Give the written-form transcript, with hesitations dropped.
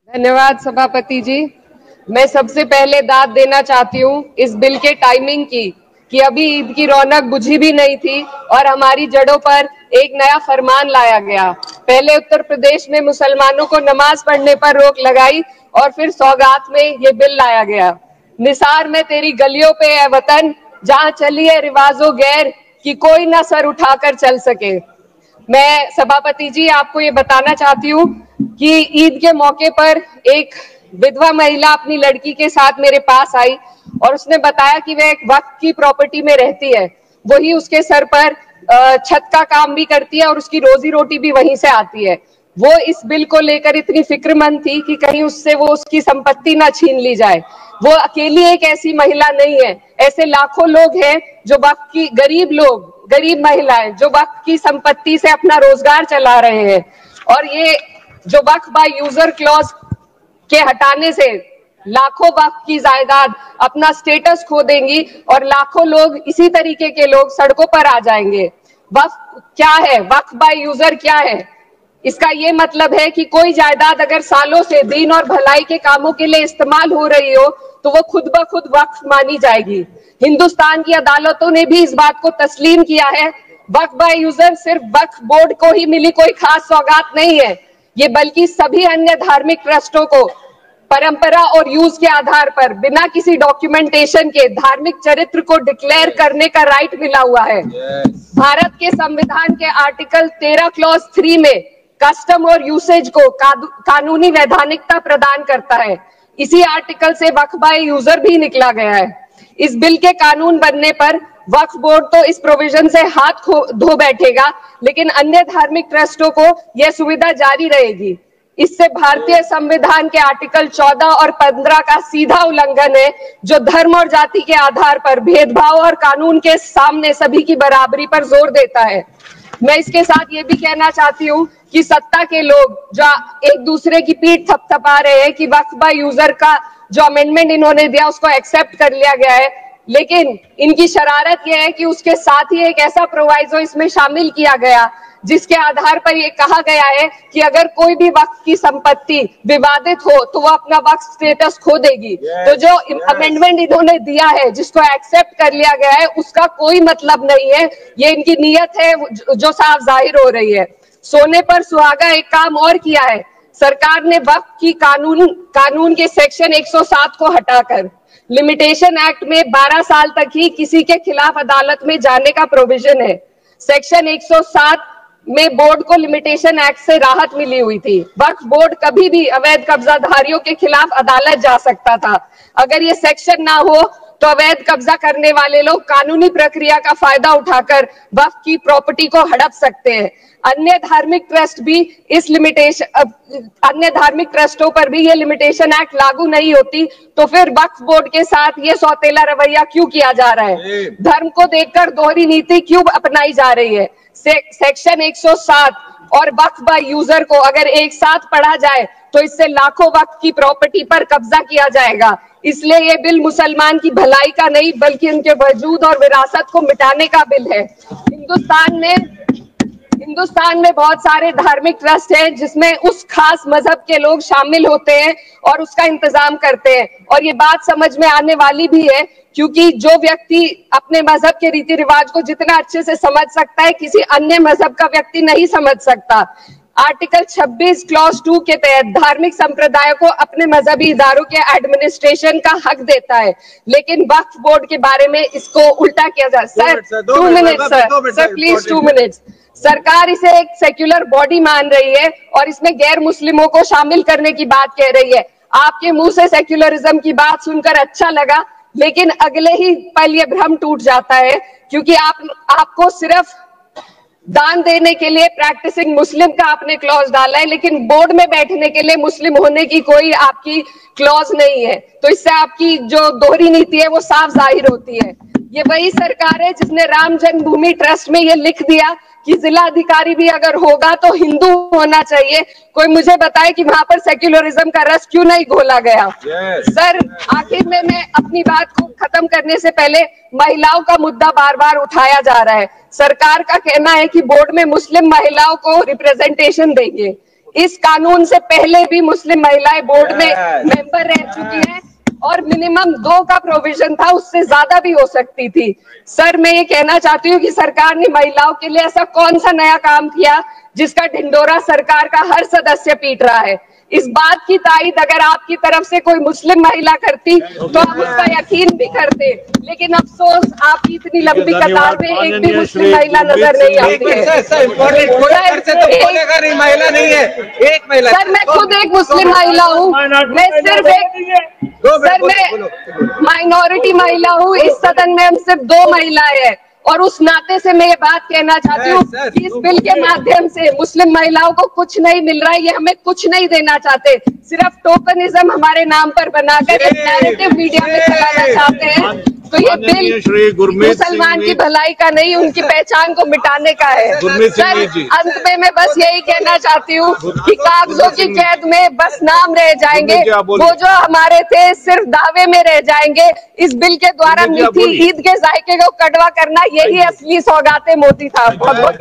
धन्यवाद सभापति जी। मैं सबसे पहले दाद देना चाहती हूँ इस बिल के टाइमिंग की कि अभी ईद की रौनक बुझी भी नहीं थी और हमारी जड़ों पर एक नया फरमान लाया गया। पहले उत्तर प्रदेश में मुसलमानों को नमाज पढ़ने पर रोक लगाई और फिर सौगात में ये बिल लाया गया। निसार में तेरी गलियों पे है वतन, जहाँ चली है रिवाजों गैर कि कोई ना सर उठाकर चल सके। मैं सभापति जी आपको ये बताना चाहती हूँ कि ईद के मौके पर एक विधवा महिला अपनी लड़की के साथ मेरे पास आई और उसने बताया कि वह एक वक्फ की प्रॉपर्टी में रहती है, वही उसके सर पर छत का काम भी करती है और उसकी रोजी रोटी भी वहीं से आती है। वो इस बिल को लेकर इतनी फिक्रमंद थी कि कहीं उससे वो उसकी संपत्ति ना छीन ली जाए। वो अकेली एक ऐसी महिला नहीं है, ऐसे लाखों लोग हैं जो वक्फ की गरीब महिलाएं जो वक्फ की संपत्ति से अपना रोजगार चला रहे हैं। और ये जो वक्फ बाय यूजर क्लॉज के हटाने से लाखों वक्फ की जायदाद अपना स्टेटस खो देंगी और लाखों लोग इसी तरीके के लोग सड़कों पर आ जाएंगे। वक्फ क्या है, वक्फ बाय यूजर क्या है? इसका ये मतलब है कि कोई जायदाद अगर सालों से दीन और भलाई के कामों के लिए इस्तेमाल हो रही हो तो वो खुद ब खुद वक्फ मानी जाएगी। हिंदुस्तान की अदालतों ने भी इस बात को तस्लीम किया है। वक्फ बाय यूजर सिर्फ वक्फ बोर्ड को ही मिली कोई खास सौगात नहीं है, ये बल्कि सभी अन्य धार्मिक ट्रस्टों को परंपरा और यूज के आधार पर बिना किसी डॉक्यूमेंटेशन के धार्मिक चरित्र को डिक्लेयर करने का राइट मिला हुआ है। भारत के संविधान के आर्टिकल 13 क्लॉज 3 में कस्टम और यूसेज को कानूनी वैधानिकता प्रदान करता है। इसी आर्टिकल से वक्फ बाय यूजर भी निकला गया है। इस बिल के कानून बनने पर वक्फ बोर्ड तो इस प्रोविजन से हाथ धो बैठेगा, लेकिन अन्य धार्मिक ट्रस्टों को यह सुविधा जारी रहेगी। इससे भारतीय संविधान के आर्टिकल 14 और 15 का सीधा उल्लंघन है, जो धर्म और जाति के आधार पर भेदभाव और कानून के सामने सभी की बराबरी पर जोर देता है। मैं इसके साथ ये भी कहना चाहती हूँ कि सत्ता के लोग जो एक दूसरे की पीठ थपथपा रहे हैं कि वक्फ बाय यूजर का जो अमेंडमेंट इन्होंने दिया उसको एक्सेप्ट कर लिया गया है, लेकिन इनकी शरारत यह है कि उसके साथ ही एक ऐसा प्रोवाइजो इसमें शामिल किया गया जिसके आधार पर यह कहा गया है कि अगर कोई भी वक्फ की संपत्ति विवादित हो तो वो अपना वक्फ स्टेटस खो देगी। तो जो अमेंडमेंट इन्होंने दिया है, जिसको एक्सेप्ट कर लिया गया है, उसका कोई मतलब नहीं है। ये इनकी नीयत है जो साफ जाहिर हो रही है। सोने पर सुहागा एक काम और किया है सरकार ने। वक्फ की कानून के सेक्शन 107 को हटाकर लिमिटेशन एक्ट में 12 साल तक ही किसी के खिलाफ अदालत में जाने का प्रोविजन है। सेक्शन 107 में बोर्ड को लिमिटेशन एक्ट से राहत मिली हुई थी। वक्फ बोर्ड कभी भी अवैध कब्जाधारियों के खिलाफ अदालत जा सकता था। अगर ये सेक्शन ना हो तो अवैध कब्जा करने वाले लोग कानूनी प्रक्रिया का फायदा उठाकर वक्फ की प्रॉपर्टी को हड़प सकते हैं। अन्य धार्मिक ट्रस्टों पर भी ये लिमिटेशन एक्ट लागू नहीं होती, तो फिर वक्फ बोर्ड के साथ ये सौतेला रवैया क्यों किया जा रहा है? धर्म को देखकर दोहरी नीति क्यों अपनाई जा रही है? सेक्शन 107 और वक्फ बाय यूजर को अगर एक साथ पढ़ा जाए तो इससे लाखों वक्फ की प्रॉपर्टी पर कब्जा किया जाएगा। इसलिए ये बिल मुसलमान की भलाई का नहीं बल्कि उनके वजूद और विरासत को मिटाने का बिल है। हिंदुस्तान में बहुत सारे धार्मिक ट्रस्ट हैं जिसमें उस खास मजहब के लोग शामिल होते हैं और उसका इंतजाम करते हैं, और ये बात समझ में आने वाली भी है क्योंकि जो व्यक्ति अपने मजहब के रीति रिवाज को जितना अच्छे से समझ सकता है, किसी अन्य मजहब का व्यक्ति नहीं समझ सकता। आर्टिकल 26 क्लॉज 2 के तहत धार्मिक संप्रदायों को अपने मजहबी इदारों के एडमिनिस्ट्रेशन का हक देता है, लेकिन वक्फ बोर्ड के बारे में इसको उल्टा किया जा रहा है। Sir 2 minute sir please 2 minutes. सरकार इसे एक सेक्युलर बॉडी मान रही है और इसमें गैर मुस्लिमों को शामिल करने की बात कह रही है। आपके मुंह से सेक्युलरिज्म की बात सुनकर अच्छा लगा, लेकिन अगले ही पल ये भ्रम टूट जाता है क्योंकि आपको सिर्फ दान देने के लिए प्रैक्टिसिंग मुस्लिम का आपने क्लॉज डाला है, लेकिन बोर्ड में बैठने के लिए मुस्लिम होने की कोई आपकी क्लॉज नहीं है। तो इससे आपकी जो दोहरी नीति है वो साफ जाहिर होती है। ये वही सरकार है जिसने राम जन्मभूमि ट्रस्ट में ये लिख दिया कि जिला अधिकारी भी अगर होगा तो हिंदू होना चाहिए। कोई मुझे बताए कि वहां पर सेक्युलरिज्म का रस क्यों नहीं घोला गया? सर आखिर में मैं अपनी बात को खत्म करने से पहले महिलाओं का मुद्दा बार बार उठाया जा रहा है। सरकार का कहना है कि बोर्ड में मुस्लिम महिलाओं को रिप्रेजेंटेशन देंगे। इस कानून से पहले भी मुस्लिम महिलाएं बोर्ड में मेंबर रह चुकी हैं और मिनिमम 2 का प्रोविजन था, उससे ज्यादा भी हो सकती थी। सर, मैं ये कहना चाहती हूँ कि सरकार ने महिलाओं के लिए ऐसा कौन सा नया काम किया जिसका ढिंडोरा सरकार का हर सदस्य पीट रहा है। इस बात की तायीद अगर आपकी तरफ से कोई मुस्लिम महिला करती तो आप उसका यकीन भी करते, लेकिन अफसोस आपकी इतनी लंबी कतार में एक भी मुस्लिम महिला नजर नहीं आती है। महिला नहीं है, एक महिला। सर, मैं खुद एक मुस्लिम महिला हूँ, मैं सिर्फ एक मैं माइनॉरिटी महिला हूँ। इस सदन में हम सिर्फ 2 महिलाएं हैं और उस नाते से मैं ये बात कहना चाहती हूँ कि इस बिल के माध्यम से मुस्लिम महिलाओं को कुछ नहीं मिल रहा है, ये हमें कुछ नहीं देना चाहते, सिर्फ टोकनिज्म हमारे नाम पर बनाकर एक नैरेटिव मीडिया में चलाना चाहते हैं। तो ये बिल मुसलमान की भलाई का नहीं, उनकी पहचान को मिटाने का है। सर, अंत में मैं बस यही कहना चाहती हूँ कि कागजों की कैद में बस नाम रह जाएंगे, वो जो हमारे थे सिर्फ दावे में रह जाएंगे। इस बिल के द्वारा मीठी ईद के जायके को कड़वा करना, यही असली सौगाते मोती था। बहुत बहुत